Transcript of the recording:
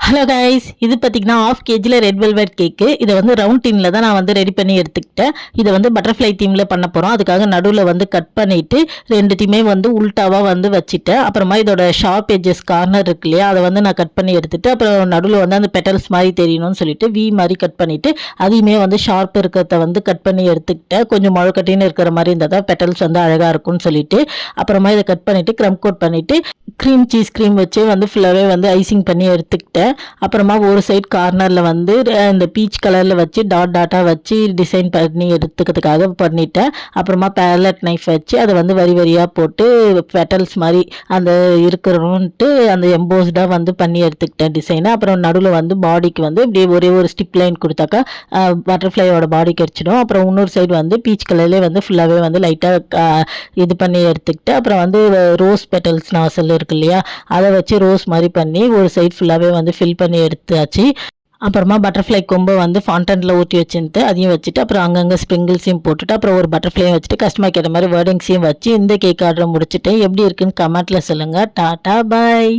Hello guys, இது பார்த்தீங்கன்னா ½ kg red velvet கேக்கு. இதை வந்து ரவுண்ட் டீனில் தான் நான் வந்து ரெடி பண்ணி எடுத்துக்கிட்டேன். இதை வந்து பட்டர்ஃப்ளை தீமில் பண்ண போகிறோம். அதுக்காக நடுவில் வந்து கட் பண்ணிவிட்டு ரெண்டுத்தையுமே வந்து உல்ட்டாவாக வந்து வச்சுட்டேன். அப்புறமா இதோட ஷார்ப் எஜஸ் கார்னர் இருக்கு இல்லையா, அதை வந்து நான் கட் பண்ணி எடுத்துட்டு அப்புறம் நடுவில் வந்து அந்த பெட்டல்ஸ் மாதிரி தெரியணும்னு சொல்லிட்டு வி மாதிரி கட் பண்ணிவிட்டு அதையுமே வந்து ஷார்ப் இருக்கிறத வந்து கட் பண்ணி எடுத்துக்கிட்டேன். கொஞ்சம் முழக்கட்டின்னு இருக்கிற மாதிரி இருந்தால் தான் பெட்டல்ஸ் வந்து அழகாக இருக்கும்னு சொல்லிட்டு அப்புறமா இதை கட் பண்ணிவிட்டு க்ரம் கோட் பண்ணிவிட்டு சீஸ் க்ரீம் வச்சு வந்து ஃபுல்லாகவே வந்து ஐசிங் பண்ணி எடுத்துக்கிட்டேன். அப்புறமா ஒரு சைட் கார்னரில் வந்து இந்த பீச் கலரில் வச்சு டாட்டாக வச்சு டிசைன் பண்ணி எடுத்துக்கிறதுக்காக பண்ணிட்டேன். அப்புறமா பேலட் நைஃப் வச்சு அதை வந்து வரி வரியாக போட்டு பெட்டல்ஸ் மாதிரி அந்த இருக்கிறோன்ட்டு அந்த எம்போஸ்டாக வந்து பண்ணி எடுத்துக்கிட்டேன் டிசைனை. அப்புறம் நடுவில் வந்து பாடிக்கு வந்து இப்படியே ஒரே ஒரு ஸ்டிப் லைன் கொடுத்தாக்கா பட்டர்ஃப்ளையோட பாடி கிடச்சிடும். அப்புறம் இன்னொரு சைடு வந்து பீச் கலர்லேயே வந்து ஃபுல்லாகவே வந்து லைட்டாக இது பண்ணி எடுத்துக்கிட்டு அப்புறம் வந்து ரோஸ் பெட்டல்ஸ் நாசல் இருக்கு இல்லையா, அதை வச்சு ரோஸ் மாதிரி பண்ணி ஒரு சைடு ஃபுல்லாகவே வந்து ஃபில் பண்ணி எடுத்தாச்சு. அப்புறமா பட்டர்ஃப்ளை கொம்பை வந்து ஃபாண்டனில் ஊற்றி வச்சுட்டு அதையும் வச்சுட்டு அப்புறம் அங்கங்கே ஸ்ப்ரிங்கிள்ஸையும் போட்டுட்டு அப்புறம் ஒரு பட்டர்ஃப்ளையும் வச்சுட்டு கஸ்டமர் கேட்ட மாதிரி வேர்டிங்ஸையும் வச்சு இந்த கேக் ஆர்டரை முடிச்சுட்டு எப்படி இருக்குன்னு கமெண்ட்டில் சொல்லுங்கள். டாட்டா பாய்.